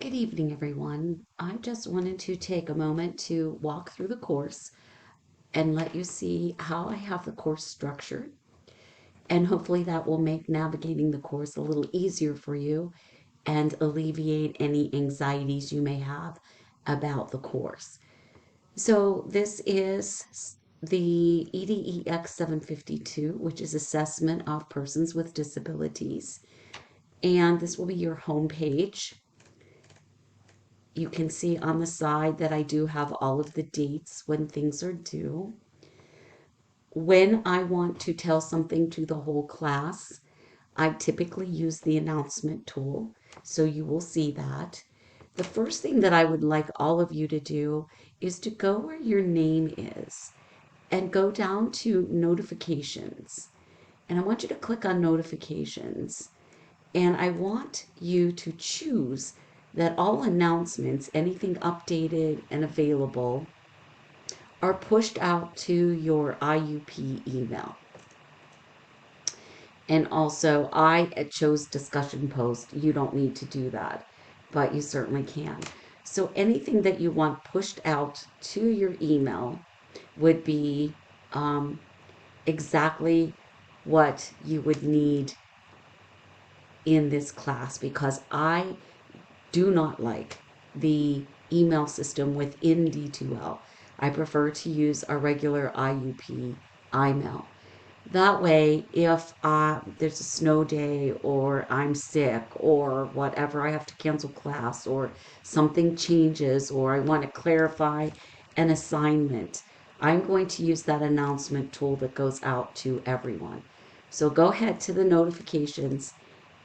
Good evening, everyone. I just wanted to take a moment to walk through the course and let you see how I have the course structured. And hopefully that will make navigating the course a little easier for you and alleviate any anxieties you may have about the course. So this is the EDEX 752, which is Assessment of Persons with Disabilities. And this will be your home page. You can see on the side that I do have all of the dates when things are due. When I want to tell something to the whole class, I typically use the announcement tool, so you will see that. The first thing that I would like all of you to do is to go where your name is and go down to notifications. And I want you to click on notifications. And I want you to choose that all announcements, anything updated and available, are pushed out to your IUP email. And also, I chose discussion post. You don't need to do that, but you certainly can. So anything that you want pushed out to your email would be exactly what you would need in this class, because I do not like the email system within D2L. I prefer to use a regular IUP email. That way, if there's a snow day or I'm sick or whatever, I have to cancel class or something changes or I want to clarify an assignment, I'm going to use that announcement tool that goes out to everyone. So go ahead to the notifications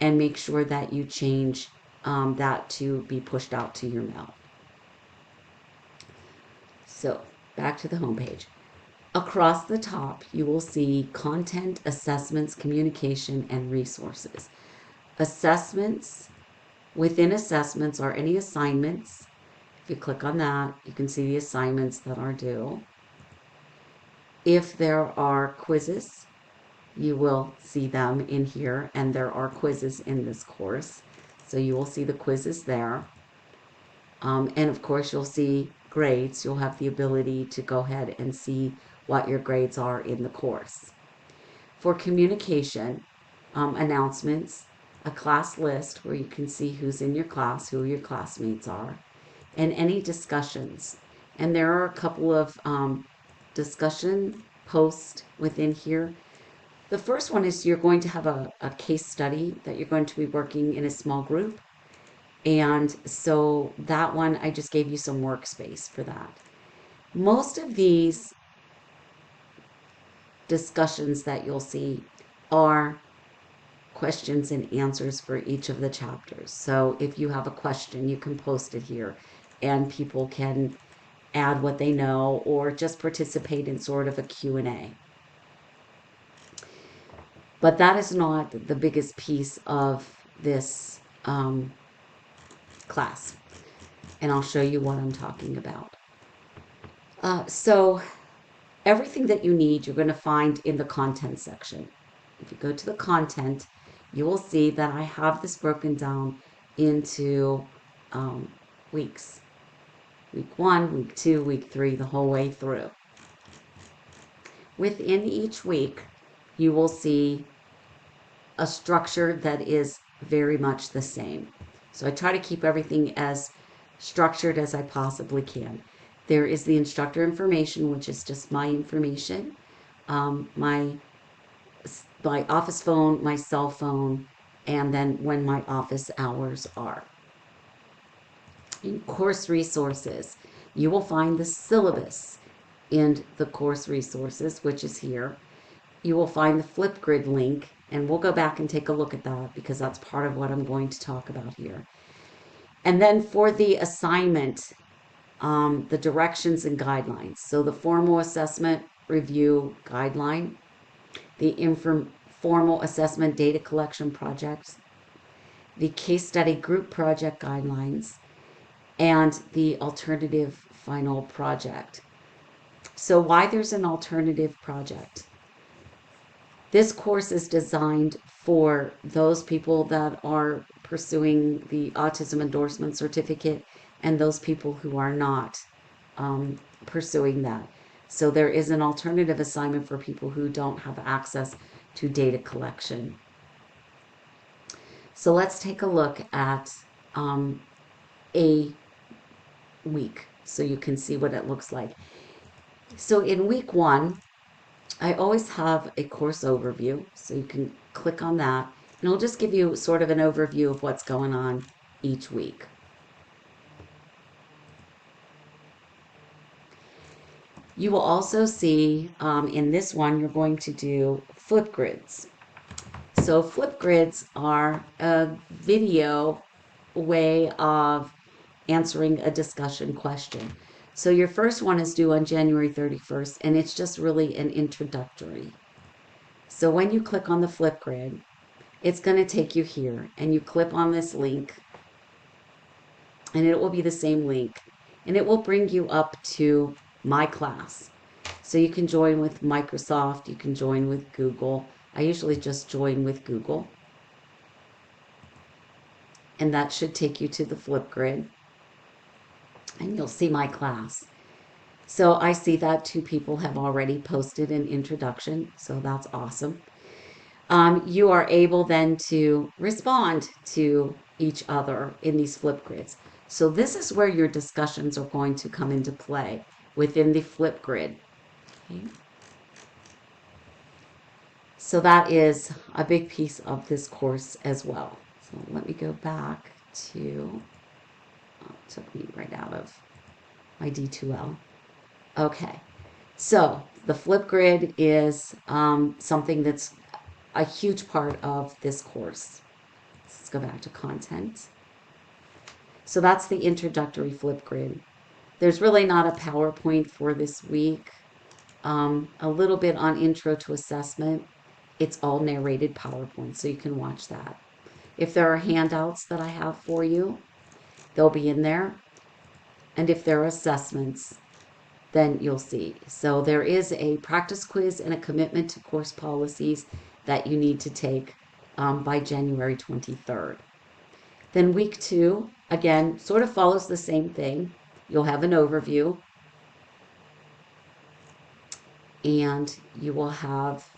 and make sure that you change that to be pushed out to your mail. So back to the homepage. Across the top, you will see content, assessments, communication, and resources. Assessments, within assessments are any assignments. If you click on that, you can see the assignments that are due. If there are quizzes, you will see them in here, and there are quizzes in this course. So you will see the quizzes there. And of course, you'll see grades. You'll have the ability to go ahead and see what your grades are in the course. For communication, announcements, a class list where you can see who's in your class, who your classmates are, and any discussions. And there are a couple of discussion posts within here. The first one is you're going to have a case study that you're going to be working in a small group. And so that one, I just gave you some workspace for that. Most of these discussions that you'll see are questions and answers for each of the chapters. So if you have a question, you can post it here and people can add what they know or just participate in sort of a Q&A. But that is not the biggest piece of this class. And I'll show you what I'm talking about. So everything that you need, you're going to find in the content section. If you go to the content, you will see that I have this broken down into weeks. Week 1, week 2, week 3, the whole way through. Within each week, you will see a structure that is very much the same. So I try to keep everything as structured as I possibly can. There is the instructor information, which is just my information, my office phone, my cell phone, and then when my office hours are. In course resources, you will find the syllabus in the course resources, which is here. You will find the Flipgrid link, and we'll go back and take a look at that because that's part of what I'm going to talk about here. And then for the assignment, the directions and guidelines. So the formal assessment review guideline, the informal assessment data collection projects, the case study group project guidelines, and the alternative final project. So why there's an alternative project? This course is designed for those people that are pursuing the autism endorsement certificate and those people who are not pursuing that. So there is an alternative assignment for people who don't have access to data collection. So let's take a look at a week so you can see what it looks like. So in week 1, I always have a course overview, so you can click on that, and it'll just give you sort of an overview of what's going on each week. You will also see in this one, you're going to do Flipgrids. So Flipgrids are a video way of answering a discussion question. So your first one is due on January 31st, and it's just really an introductory. So when you click on the Flipgrid, it's going to take you here, and you click on this link, and it will be the same link, and it will bring you up to my class. So you can join with Microsoft, you can join with Google. I usually just join with Google. And that should take you to the Flipgrid. And you'll see my class. So I see that 2 people have already posted an introduction, so that's awesome. You are able then to respond to each other in these Flipgrids. So this is where your discussions are going to come into play within the Flipgrid. Okay. So that is a big piece of this course as well. So let me go back to, oh, it took me right out of my D2L. Okay, so the Flipgrid is something that's a huge part of this course. Let's go back to content. So that's the introductory Flipgrid. There's really not a PowerPoint for this week. A little bit on intro to assessment. It's all narrated PowerPoint, so you can watch that. If there are handouts that I have for you, they'll be in there. And if there are assessments, then you'll see. So there is a practice quiz and a commitment to course policies that you need to take by January 23rd. Then week 2, again, sort of follows the same thing. You'll have an overview, and you will have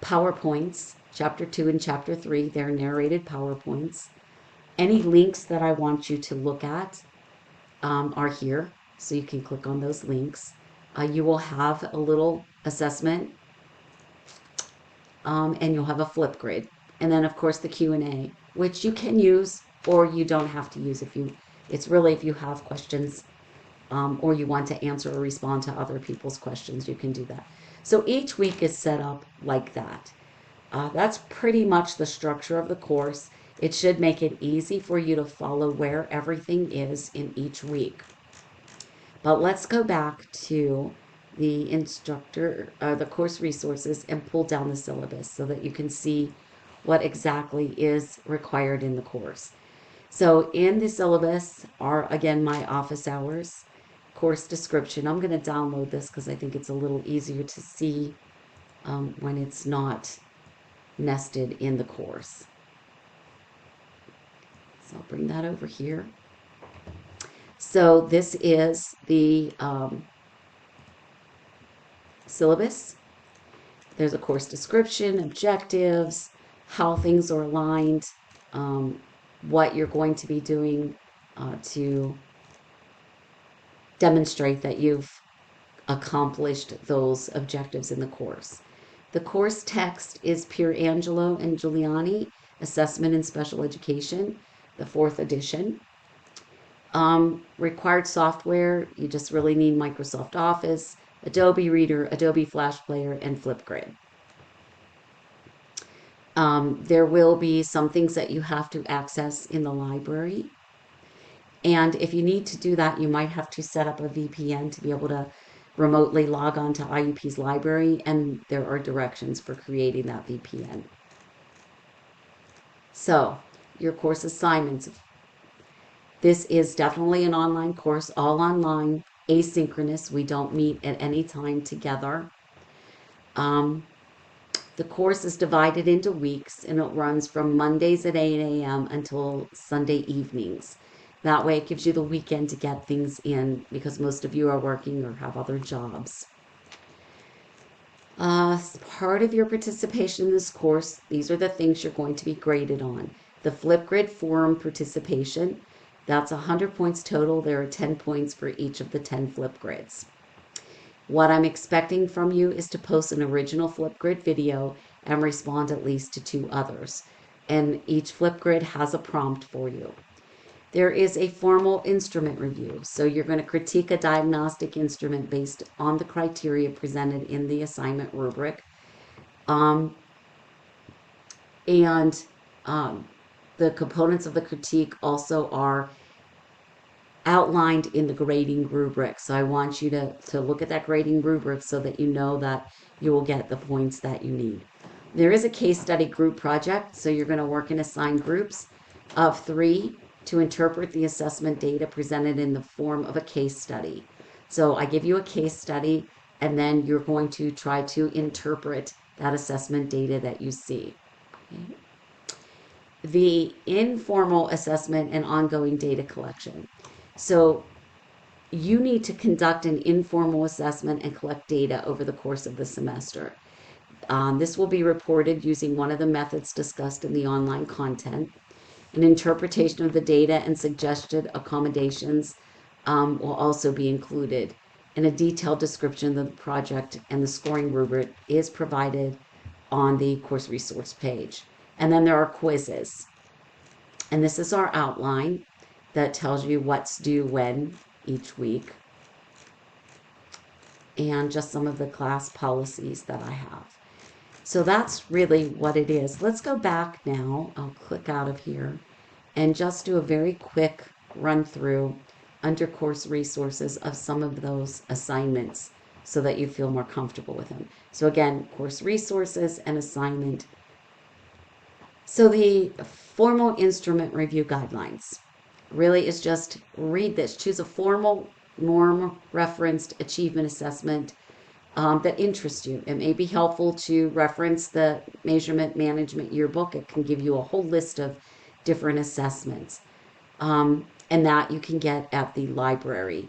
PowerPoints, Chapter 2 and Chapter 3. They're narrated PowerPoints. Any links that I want you to look at are here, so you can click on those links. You will have a little assessment, and you'll have a Flipgrid, and then of course the Q&A, which you can use or you don't have to use. It's really if you have questions or you want to answer or respond to other people's questions, you can do that. So each week is set up like that. That's pretty much the structure of the course. It should make it easy for you to follow where everything is in each week. But let's go back to the the course resources, and pull down the syllabus so that you can see what exactly is required in the course. So in the syllabus are, again, my office hours, course description. I'm going to download this because I think it's a little easier to see when it's not nested in the course. So I'll bring that over here. So this is the syllabus. There's a course description, objectives, how things are aligned, what you're going to be doing to demonstrate that you've accomplished those objectives in the course. The course text is Pierangelo and Giuliani, Assessment in Special Education, the 4th edition. Required software, you just really need Microsoft Office, Adobe Reader, Adobe Flash Player, and Flipgrid. There will be some things that you have to access in the library. And if you need to do that, you might have to set up a VPN to be able to remotely log on to IUP's library, and there are directions for creating that VPN. So, your course assignments. This is definitely an online course, all online, asynchronous. We don't meet at any time together. The course is divided into weeks and it runs from Mondays at 8 a.m. until Sunday evenings. That way it gives you the weekend to get things in because most of you are working or have other jobs. As part of your participation in this course, these are the things you're going to be graded on. The Flipgrid forum participation, that's 100 points total. There are 10 points for each of the 10 Flipgrids. What I'm expecting from you is to post an original Flipgrid video and respond at least to 2 others. And each Flipgrid has a prompt for you. There is a formal instrument review. So you're going to critique a diagnostic instrument based on the criteria presented in the assignment rubric. And the components of the critique also are outlined in the grading rubric. So I want you to look at that grading rubric so that you know that you will get the points that you need. There is a case study group project. So you're going to work in assigned groups of 3 to interpret the assessment data presented in the form of a case study. So I give you a case study and then you're going to try to interpret that assessment data that you see. Okay. The informal assessment and ongoing data collection. So you need to conduct an informal assessment and collect data over the course of the semester. This will be reported using one of the methods discussed in the online content. An interpretation of the data and suggested accommodations will also be included. And a detailed description of the project and the scoring rubric is provided on the course resource page. And then there are quizzes. And this is our outline that tells you what's due when each week. And just some of the class policies that I have. So that's really what it is. Let's go back now. I'll click out of here and just do a very quick run through under course resources of some of those assignments so that you feel more comfortable with them. So again, course resources and assignment. So the formal instrument review guidelines really is just read this. Choose a formal norm referenced achievement assessment that interests you. It may be helpful to reference the measurement management yearbook. It can give you a whole list of different assessments, and that you can get at the library.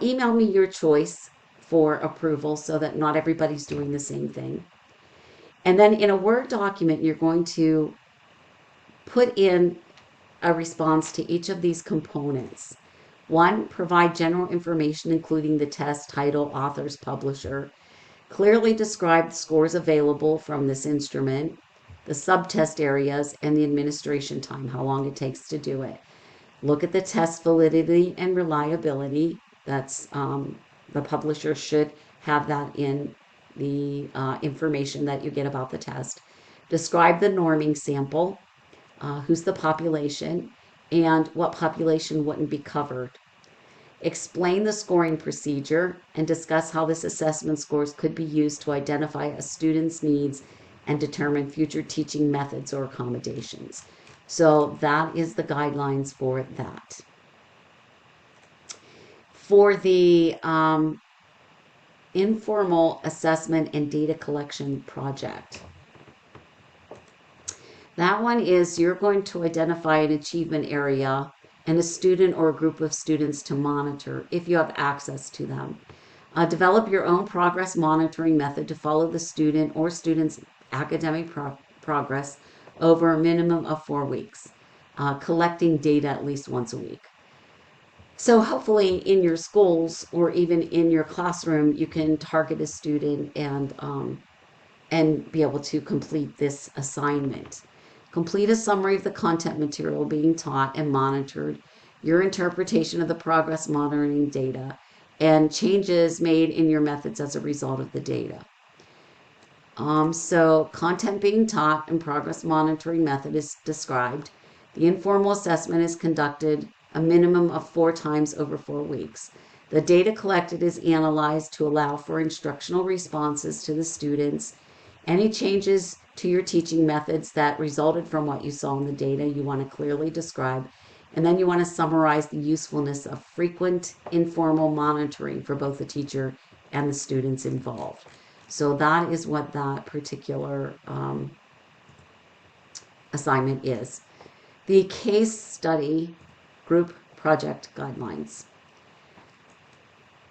Email me your choice for approval so that not everybody's doing the same thing. And then in a Word document, you're going to put in a response to each of these components. 1, provide general information, including the test, title, authors, publisher. Clearly describe the scores available from this instrument, the subtest areas, and the administration time, how long it takes to do it. Look at the test validity and reliability. That's the publisher should have that in the information that you get about the test. Describe the norming sample, who's the population, and what population wouldn't be covered. Explain the scoring procedure and discuss how this assessment scores could be used to identify a student's needs and determine future teaching methods or accommodations. So that is the guidelines for that. For the informal assessment and data collection project, that one is you're going to identify an achievement area and a student or a group of students to monitor if you have access to them. Develop your own progress monitoring method to follow the student or student's academic progress over a minimum of 4 weeks, collecting data at least once a week. So hopefully in your schools or even in your classroom, you can target a student and be able to complete this assignment. Complete a summary of the content material being taught and monitored, your interpretation of the progress monitoring data, and changes made in your methods as a result of the data. So content being taught and progress monitoring method is described. The informal assessment is conducted a minimum of 4 times over 4 weeks. The data collected is analyzed to allow for instructional responses to the students. Any changes to your teaching methods that resulted from what you saw in the data, you want to clearly describe. And then you want to summarize the usefulness of frequent informal monitoring for both the teacher and the students involved. So that is what that particular assignment is. The case study group project guidelines.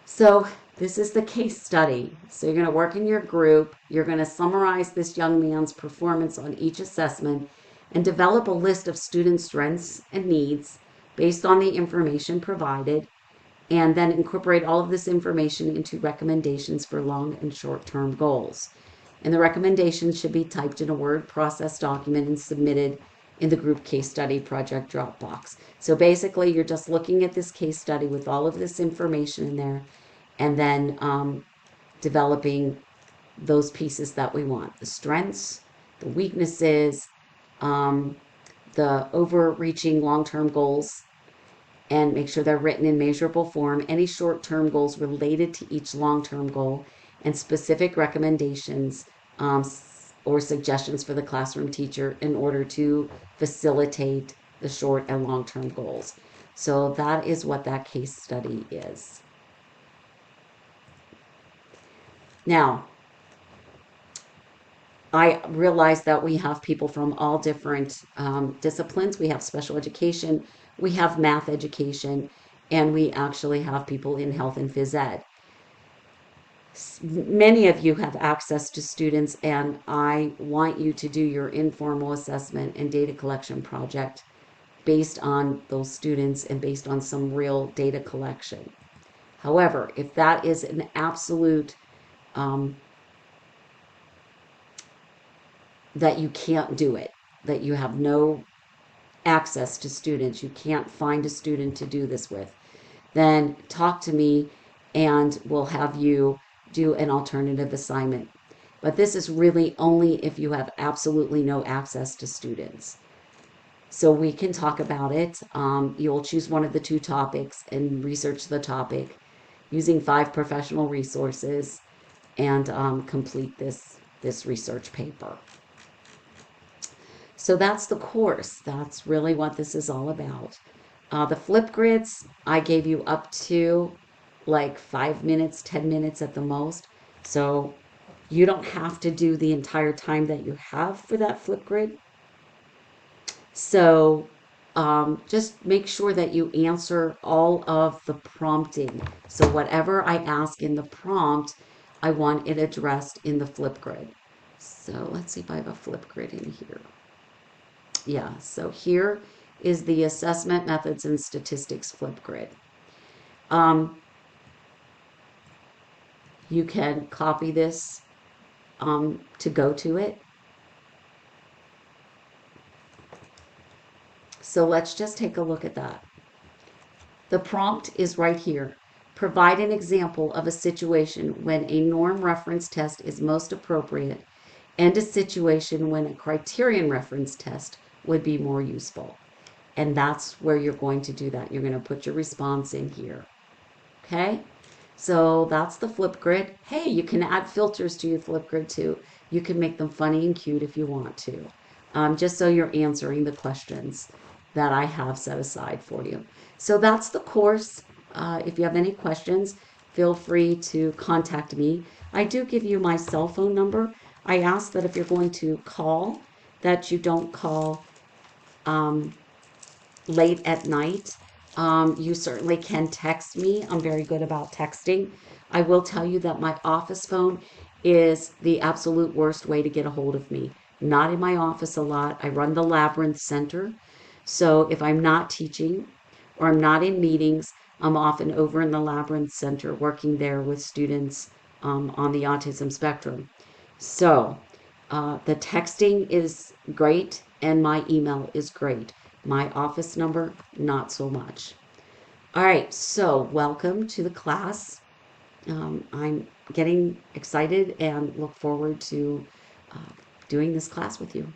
So this is the case study. So you're going to work in your group. You're going to summarize this young man's performance on each assessment and develop a list of student strengths and needs based on the information provided, and then incorporate all of this information into recommendations for long and short-term goals. And the recommendations should be typed in a Word process document and submitted in the group case study project Dropbox. So basically, you're just looking at this case study with all of this information in there, and then developing those pieces that we want: the strengths, the weaknesses, the overreaching long-term goals, and make sure they're written in measurable form, any short-term goals related to each long-term goal, and specific recommendations or suggestions for the classroom teacher in order to facilitate the short and long-term goals. So that is what that case study is. Now, I realize that we have people from all different disciplines. We have special education, we have math education, and we actually have people in health and phys ed. Many of you have access to students, and I want you to do your informal assessment and data collection project based on those students and based on some real data collection. However, if that is an absolute that you can't do it, that you have no access to students, you can't find a student to do this with, then talk to me and we'll have you do an alternative assignment. But this is really only if you have absolutely no access to students. So we can talk about it. You'll choose one of the two topics and research the topic using 5 professional resources and complete this research paper. So that's the course. That's really what this is all about. The Flipgrids, I gave you up to like 5 minutes, 10 minutes at the most. So you don't have to do the entire time that you have for that Flipgrid. So just make sure that you answer all of the prompting. So whatever I ask in the prompt, I want it addressed in the Flipgrid. So let's see if I have a Flipgrid in here. Yeah, so here is the assessment methods and statistics Flipgrid. You can copy this to go to it. So let's just take a look at that. The prompt is right here. Provide an example of a situation when a norm reference test is most appropriate and a situation when a criterion reference test would be more useful. And that's where you're going to do that. You're going to put your response in here. Okay? So that's the Flipgrid. Hey, you can add filters to your Flipgrid too. You can make them funny and cute if you want to. Just so you're answering the questions that I have set aside for you. So that's the course. If you have any questions, feel free to contact me. I do give you my cell phone number. I ask that if you're going to call, that you don't call late at night. You certainly can text me. I'm very good about texting. I will tell you that my office phone is the absolute worst way to get a hold of me. Not in my office a lot. I run the Labyrinth Center. So if I'm not teaching or I'm not in meetings, I'm often over in the Labyrinth Center working there with students on the autism spectrum. So the texting is great and my email is great. My office number, not so much. All right, so welcome to the class. I'm getting excited and look forward to doing this class with you.